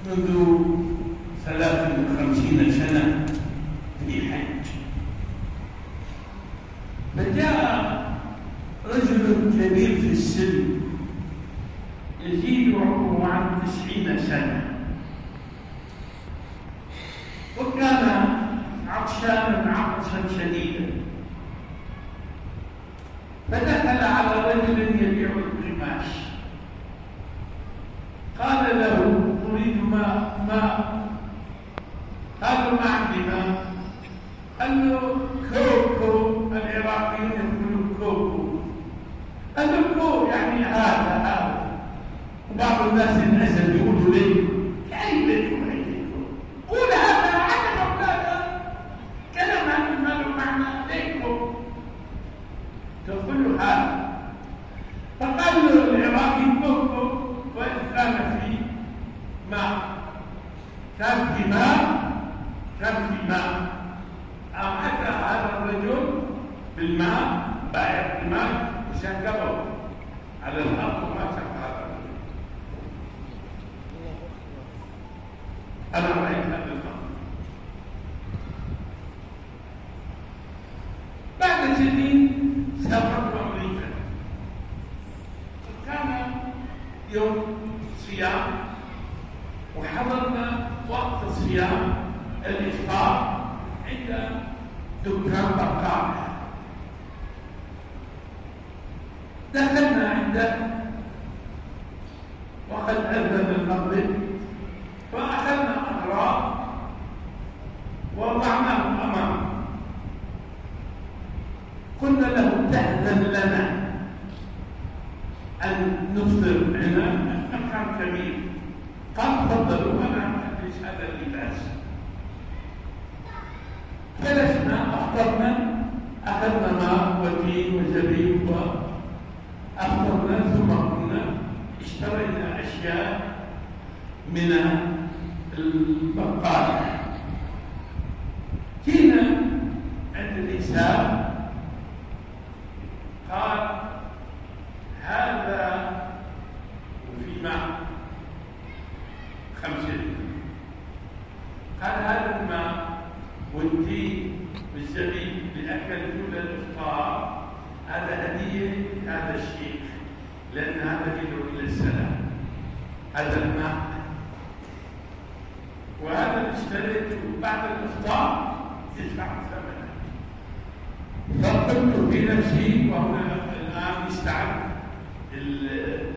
منذ 53 سنة في حج، فجاء رجل كبير في السن يزيد عمره عن 90 سنة، وكان عطشانا عطشا شديدا، فدخل على رجل يبيع القماش، قال له: أريد ماء. قال: ما عندي ماء. قال له: كوكو، العراقيون يقولون كوكو. قال له: كو يعني هذا. وبعض الناس الأسد يقولوا لي: كيف لكم أيديكم؟ قول هذا عدم هذا كلام عن ما له معنى ليكم، تقول له هذا. فقال له العراقي: كوكو، وإن كان في ماء، كان في ماء. أتى هذا الرجل بالماء، بائع الماء، وسكبه على الأرض وما سكب هذا الرجل. أنا رأيت هذا الأمر. بعد سنين سافرت أمريكا، وكان يوم صيام، وحضرنا وقت الصيام الإفطار عند دكان بقالة. دخلنا عنده وقد أذن المغرب، فأخذنا أغراض ووضعناه أمامه. قلنا له: تأذن لنا أن نفطر هنا، مكان كبير. قال: تفضلوا، أنا ألبس هذا اللباس. جلسنا، أفطرنا، أخذنا ماء وتين وزبيب وأفطرنا، ثم قلنا اشترينا أشياء من البقالة. جينا عند الحساب، قال: هذا وفي ماء 5 لتر. قال: هذا الماء والتين والزبيب لأكل طول الإفطار، هذا هدية هذا الشيخ، لأن هذا يدعو إلى السلام. هذا الماء، وهذا اللي اشتريته بعد الإفطار يدفع ثمنه. فقلت في نفسي، وهنا الآن يستعد